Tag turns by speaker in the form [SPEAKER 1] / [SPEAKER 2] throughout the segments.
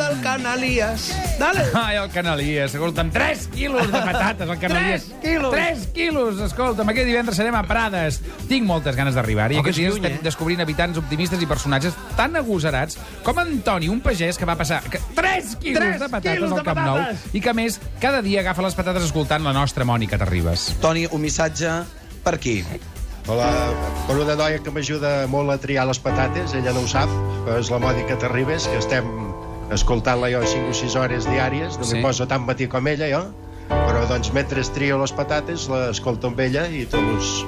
[SPEAKER 1] del Canalies. Dale.
[SPEAKER 2] Ai, el Canalies, escolta'm, 3 quilos de patates, el Canalies.
[SPEAKER 1] 3 quilos.
[SPEAKER 2] 3 quilos, escolta'm, aquest divendres serem a Prades. Tinc moltes ganes d'arribar-hi. Aquests dies estem descobrint habitants optimistes i personatges tan agosarats com Antoni, un pagès que va passar 3 quilos de patates al Camp Nou i que, a més, cada dia agafa les patates escoltant la nostra Mònica Terribas.
[SPEAKER 3] Toni, un missatge per qui?
[SPEAKER 4] Hola, per una noia que m'ajuda molt a triar les patates, ella no ho sap, però és la Mònica Terribas, que estem escoltant-la jo 5 o 6 hores diàries, no m'hi poso tan matí com ella, jo, però doncs mentre trio les patates l'escolto amb ella i tots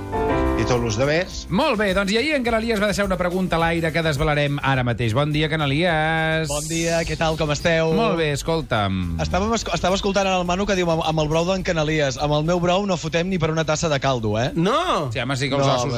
[SPEAKER 4] els demés.
[SPEAKER 2] Molt bé, doncs i ahir en Canalies va deixar una pregunta a l'aire que desvelarem ara mateix. Bon dia, Canalies.
[SPEAKER 3] Bon dia, què tal, com esteu?
[SPEAKER 2] Molt bé, escolta'm.
[SPEAKER 3] Estava escoltant el Manu que diu amb el brou d'en Canalies. Amb el meu brou no fotem ni per una tassa de caldo, eh?
[SPEAKER 1] No.
[SPEAKER 2] Sí, home, sí que els ossos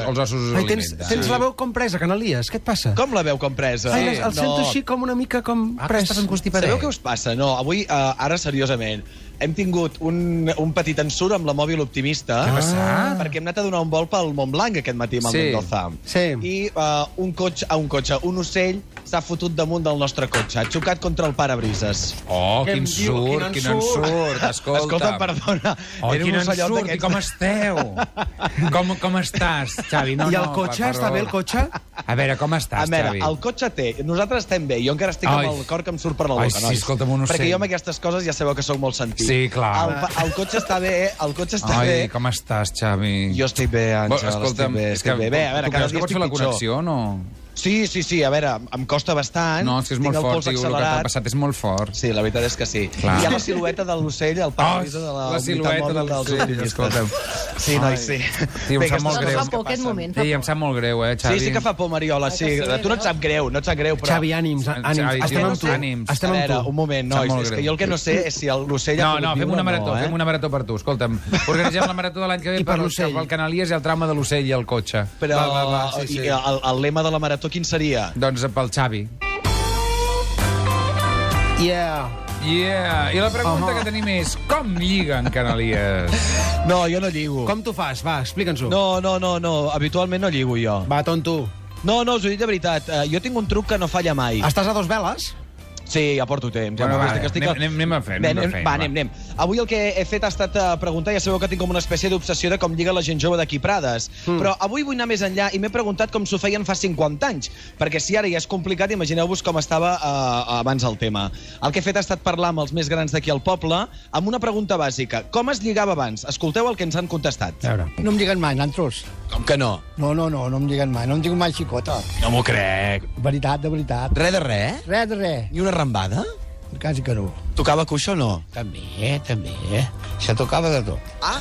[SPEAKER 1] Ai,
[SPEAKER 2] alimenten.
[SPEAKER 1] tens la veu com presa, Canalies. Què et passa?
[SPEAKER 3] Com la veu com presa?
[SPEAKER 1] Ai, el sento així com una mica com pres.
[SPEAKER 2] Estàs encostipadet.
[SPEAKER 3] Sabeu què us passa? No, avui, ara seriosament, hem tingut un petit ensurt amb la mòbil optimista.
[SPEAKER 2] Què ha passat?
[SPEAKER 3] Perquè hem anat a donar un vol pel Montblanc aquest matí amb el Mendoza.
[SPEAKER 1] Sí.
[SPEAKER 3] I un ocell s'ha fotut damunt del nostre cotxe. Ha xocat contra el parabrises.
[SPEAKER 2] Oh,
[SPEAKER 1] Què em
[SPEAKER 2] quin
[SPEAKER 1] diu?
[SPEAKER 2] ensurt,
[SPEAKER 1] Quin
[SPEAKER 2] quin ensurt.
[SPEAKER 3] Escolta, perdona.
[SPEAKER 2] Oh,
[SPEAKER 3] era
[SPEAKER 2] quin
[SPEAKER 3] un ocellot
[SPEAKER 2] ensurt, i
[SPEAKER 3] d'aquests.
[SPEAKER 2] com esteu? Com estàs, Xavi? No,
[SPEAKER 1] I el
[SPEAKER 2] no,
[SPEAKER 1] cotxe?
[SPEAKER 2] per
[SPEAKER 1] Està
[SPEAKER 2] favor.
[SPEAKER 1] bé el cotxe?
[SPEAKER 2] A veure, com
[SPEAKER 3] A
[SPEAKER 2] estàs,
[SPEAKER 3] veure,
[SPEAKER 2] Xavi?
[SPEAKER 3] el cotxe té... Nosaltres estem bé. Jo encara estic amb el cor que em surt per la boca,
[SPEAKER 2] Ai, sí,
[SPEAKER 3] nois.
[SPEAKER 2] escolta'm, un ocell.
[SPEAKER 3] Perquè jo amb aquestes coses ja sabeu que sóc molt sentit.
[SPEAKER 2] Sí, clar.
[SPEAKER 3] El cotxe està bé, el cotxe està bé.
[SPEAKER 2] Ai, com estàs, Xavi?
[SPEAKER 3] Jo estic bé, Àngel,
[SPEAKER 2] Escolta'm,
[SPEAKER 3] estic bé. Bé, a veure,
[SPEAKER 2] tu
[SPEAKER 3] cada
[SPEAKER 2] creus que
[SPEAKER 3] dia
[SPEAKER 2] pots
[SPEAKER 3] estic
[SPEAKER 2] fer la
[SPEAKER 3] pitjor.
[SPEAKER 2] connexió o no?
[SPEAKER 3] Sí, a veure, em costa bastant.
[SPEAKER 2] No, és que és molt
[SPEAKER 3] Tinc el
[SPEAKER 2] fort,
[SPEAKER 3] pols
[SPEAKER 2] tio, el que t'ha
[SPEAKER 3] accelerat.
[SPEAKER 2] passat és molt fort.
[SPEAKER 3] Sí, la veritat és que sí.
[SPEAKER 2] Clar.
[SPEAKER 3] Hi ha la silueta de l'ocell, el parabrisa de
[SPEAKER 2] la silueta de l'ocell, escolta'm.
[SPEAKER 3] Sí, noi, sí.
[SPEAKER 2] Tio, em
[SPEAKER 3] Bé,
[SPEAKER 2] sap molt
[SPEAKER 3] aquestes
[SPEAKER 2] greu.
[SPEAKER 3] coses
[SPEAKER 5] Fa por aquest moment.
[SPEAKER 2] Sí, em sap molt greu, Xavi.
[SPEAKER 3] Sí, sí que fa por, Mariola, sí. Tu no et sap greu, però...
[SPEAKER 1] Xavi, ànims, ànims.
[SPEAKER 2] Xavi,
[SPEAKER 1] Estem amb tu.
[SPEAKER 2] ànims.
[SPEAKER 3] A
[SPEAKER 1] Estem amb
[SPEAKER 3] veure,
[SPEAKER 1] tu.
[SPEAKER 3] un moment,
[SPEAKER 2] Sap
[SPEAKER 3] nois,
[SPEAKER 2] molt
[SPEAKER 3] és que
[SPEAKER 2] greu.
[SPEAKER 3] jo el que no sé és si l'ocell ha
[SPEAKER 2] No,
[SPEAKER 3] pogut
[SPEAKER 2] fem
[SPEAKER 3] viure
[SPEAKER 2] una
[SPEAKER 3] o
[SPEAKER 2] marató,
[SPEAKER 3] no,
[SPEAKER 2] fem una marató per tu. Escolta'm, organitzem la marató de l'any que ve
[SPEAKER 1] I per l'ocell.
[SPEAKER 2] pel Canalies i el trauma de l'ocell i el cotxe.
[SPEAKER 3] Però
[SPEAKER 2] Va, sí, sí.
[SPEAKER 3] i el lema de la marató quin seria?
[SPEAKER 2] Doncs pel Xavi.
[SPEAKER 1] Yeah.
[SPEAKER 2] Yeah. I la pregunta que tenim és, com lliguen Canalies?
[SPEAKER 3] No, jo no lligo.
[SPEAKER 1] Com t'ho fas? Va, explica'ns-ho.
[SPEAKER 3] No, habitualment no lligo jo.
[SPEAKER 1] Va, tonto.
[SPEAKER 3] No, us ho dic de veritat. Jo tinc un truc que no falla mai.
[SPEAKER 1] Estàs a 2 veles?
[SPEAKER 3] Sí, ja porto temps.
[SPEAKER 2] Bueno, va,
[SPEAKER 3] estic...
[SPEAKER 2] anem a fer.
[SPEAKER 3] Bé, anem. Avui el que he fet ha estat preguntar, ja sabeu que tinc com una espècie d'obsessió de com lliga la gent jove d'aquí Prades, però avui vull anar més enllà i m'he preguntat com s'ho feien fa 50 anys, perquè si ara ja és complicat, imagineu-vos com estava abans el tema. El que he fet ha estat parlar amb els més grans d'aquí al poble amb una pregunta bàsica. Com es lligava abans? Escolteu el que ens han contestat.
[SPEAKER 1] A veure.
[SPEAKER 6] No em lliguen mai, nantros.
[SPEAKER 3] Com que no?
[SPEAKER 6] No em lliguen mai. No em diuen mai xicota.
[SPEAKER 3] No m'ho crec.
[SPEAKER 6] Veritat, de veritat.
[SPEAKER 3] Res de res?
[SPEAKER 6] Res de res.
[SPEAKER 3] Ni una rambada?
[SPEAKER 6] Quasi que no.
[SPEAKER 3] Tocava cuixa o no?
[SPEAKER 6] També. Se tocava de tot.
[SPEAKER 3] Ah?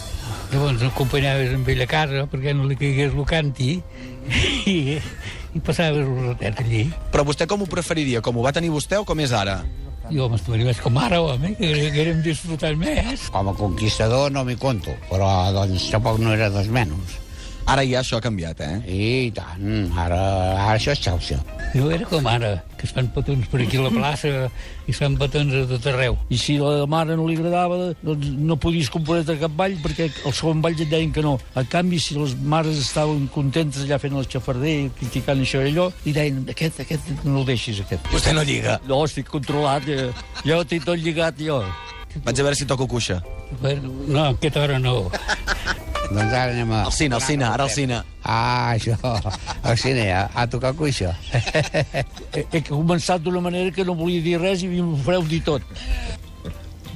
[SPEAKER 7] Llavors acompanyaves amb ell a casa perquè no li caigués el canti i passaves un ratet allí.
[SPEAKER 3] Però vostè com ho preferiria? Com ho va tenir vostè o com és ara?
[SPEAKER 7] Jo m'estuvés com ara, home, que haguérem disfrutat més.
[SPEAKER 6] Com a conquistador no m'hi conto, però doncs tampoc no era dos menys.
[SPEAKER 3] Ara ja això ha canviat, eh?
[SPEAKER 6] I tant, ara això és xauxa.
[SPEAKER 7] Jo era com ara, que es fan petons per aquí a la plaça i es fan petons a tot arreu.
[SPEAKER 8] I si a la mare no li agradava, doncs no podies comprometre cap ball perquè el segon ball ja et deien que no. En canvi, si les mares estaven contentes allà fent el xafarder, criticant això i allò, li deien, aquest no el deixis, aquest.
[SPEAKER 3] Vostè no lliga.
[SPEAKER 8] No, estic controlat, ja ho tinc tot lligat, jo.
[SPEAKER 3] Vaig a veure si toco cuixa.
[SPEAKER 7] Bueno, no, a aquesta hora no.
[SPEAKER 6] Doncs ara anem a...
[SPEAKER 3] Al cine, ara al cine.
[SPEAKER 6] Ah, això, al cine, a tocar cuixa.
[SPEAKER 8] He començat d'una manera que no volia dir res i m'ho fareu dir tot.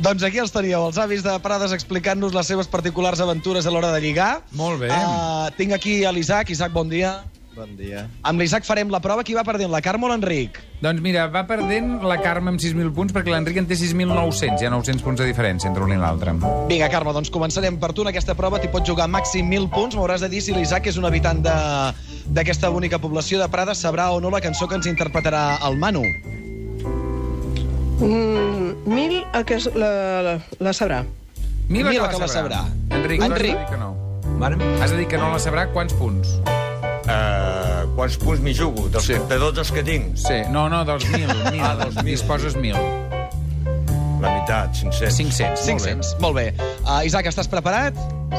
[SPEAKER 3] Doncs aquí els teníeu, els avis de Prades explicant-nos les seves particulars aventures a l'hora de lligar.
[SPEAKER 2] Molt bé.
[SPEAKER 3] Tinc aquí l'Isaac. Isaac, bon dia.
[SPEAKER 4] Bon dia.
[SPEAKER 3] Amb l'Isaac farem la prova. Qui va perdent, la Carme o l'Enric?
[SPEAKER 2] Doncs mira, va perdent la Carme amb 6.000 punts perquè l'Enric en té 6.900. Hi ha 900 punts de diferència entre un i l'altre.
[SPEAKER 3] Vinga, Carme, doncs començarem per tu. En aquesta prova t'hi pots jugar màxim 1.000 punts. M'hauràs de dir si l'Isaac és un habitant d'aquesta bonica població de Prades, sabrà o no la cançó que ens interpretarà el Manu.
[SPEAKER 5] 1.000, que la sabrà.
[SPEAKER 2] Mila
[SPEAKER 3] que la sabrà.
[SPEAKER 2] Enric, has de dir que no. Has de dir que no la sabrà. Quants punts?
[SPEAKER 9] Quants punts m'hi jugo? De tots els que tinc?
[SPEAKER 2] Sí, no, dels 1.000. Disposes 1.000.
[SPEAKER 9] La meitat, 500.
[SPEAKER 2] 500,
[SPEAKER 3] 500, molt bé. Isaac, estàs preparat?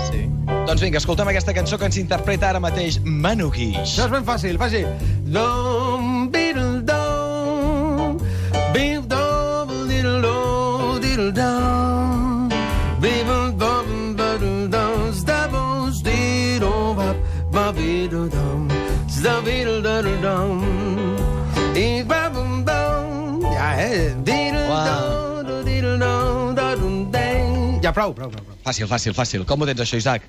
[SPEAKER 4] Sí.
[SPEAKER 3] Doncs vinga, escoltem aquesta cançó que ens interpreta ara mateix Manu Guix.
[SPEAKER 1] Això és ben fàcil, faci. Dom, biddle, dom, biddle, dom, Ja, prou.
[SPEAKER 3] Fàcil. Com ho tens, això, Isaac?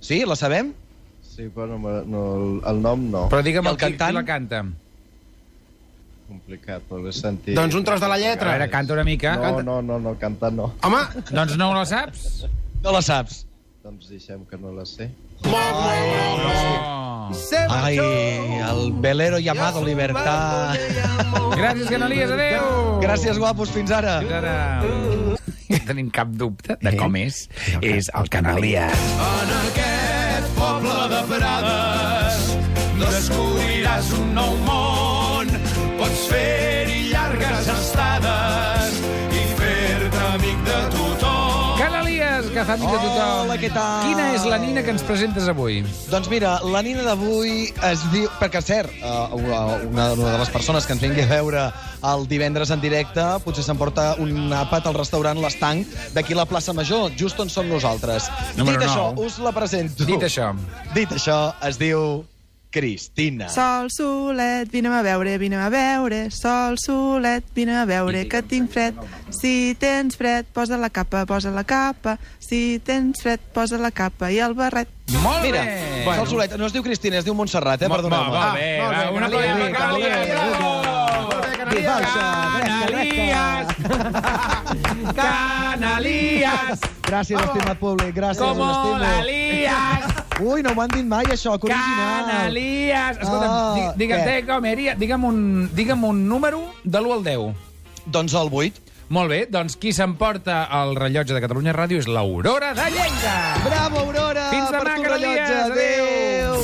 [SPEAKER 3] Sí, la sabem?
[SPEAKER 4] Sí, però el nom no.
[SPEAKER 2] Però digue'm
[SPEAKER 3] I el
[SPEAKER 2] qui
[SPEAKER 3] cantant?
[SPEAKER 2] la canta.
[SPEAKER 4] Complicat, però l'he sentit.
[SPEAKER 1] Doncs un tros de la
[SPEAKER 2] A
[SPEAKER 1] lletra.
[SPEAKER 2] veure, canta una mica.
[SPEAKER 4] No, cantar no.
[SPEAKER 1] Home,
[SPEAKER 2] Doncs no la saps?
[SPEAKER 3] No la saps.
[SPEAKER 4] Doncs deixem que no la sé.
[SPEAKER 2] No.
[SPEAKER 3] Ai, el velero llamado Libertad.
[SPEAKER 2] Gràcies, Canalies, adéu!
[SPEAKER 3] Gràcies, guapos, fins ara.
[SPEAKER 2] Fins ara. No tenim cap dubte de com és el Canalies.
[SPEAKER 10] En aquest poble de Prades descobriràs un nou món. Pots fer-hi llargues estades i fer-te amic de tothom.
[SPEAKER 2] Canalies, que fa amic de tothom.
[SPEAKER 3] Hola, què tal?
[SPEAKER 2] Quina és la nina que ens presentes avui?
[SPEAKER 3] Doncs mira, la nina d'avui es diu... Perquè, cert, una de les persones que ens vingui a veure el divendres en directe potser s'emporta un àpat al restaurant L'Estanc d'aquí a la plaça Major, just on som nosaltres.
[SPEAKER 2] Número
[SPEAKER 3] Dit això,
[SPEAKER 2] 9.
[SPEAKER 3] us la presento.
[SPEAKER 2] Dit això.
[SPEAKER 3] Dit això, es diu Cristina.
[SPEAKER 11] Sol, solet, vine'm a veure. Sol, solet, vine'm a veure, que tinc fred. Si tens fred, posa la capa. Si tens fred, posa la capa i el barret.
[SPEAKER 2] Molt
[SPEAKER 3] Mira,
[SPEAKER 2] bé!
[SPEAKER 3] Sol Solet, no es diu Cristina, es diu Montserrat, perdoneu-me.
[SPEAKER 2] Molt bé, va, un aplaudiment per Canalies! Canalies!
[SPEAKER 3] Gràcies, estimat públic, gràcies.
[SPEAKER 2] Com la lies!
[SPEAKER 3] Ui, no m'ho han dit mai, això, que original.
[SPEAKER 2] Canalies! Escolta'm, digue'm un número de l'1 al 10.
[SPEAKER 3] Doncs el 8.
[SPEAKER 2] Molt bé, doncs qui s'emporta el rellotge de Catalunya Ràdio és l'Aurora de Lleida.
[SPEAKER 3] Bravo, Aurora!
[SPEAKER 2] Fins demà,
[SPEAKER 3] per tu
[SPEAKER 2] Canalies.
[SPEAKER 3] rellotge. Adéu!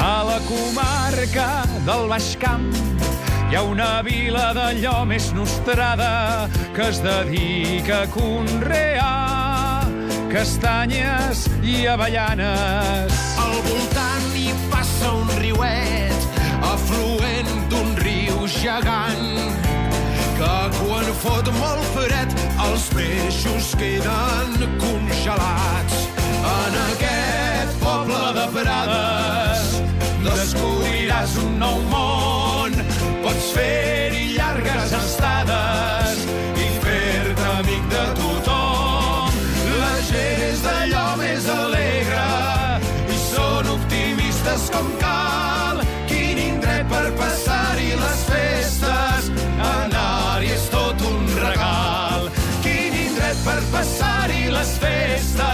[SPEAKER 10] A la comarca del Baix Camp hi ha una vila d'allò més nostrada que es dedica a conrear castanyes i avellanes. Al voltant hi passa un riuet, afluent d'un riu gegant, que quan fot molt fred els peixos queden congelats. En aquest poble de Prades descobriràs un nou món. Pots fer-hi llargues estades i fer-te amic de tothom. La gent és d'allò més alegre i són optimistes com cal. Quin indret per passar-hi les festes, anar-hi és tot un regal. Quin indret per passar-hi les festes,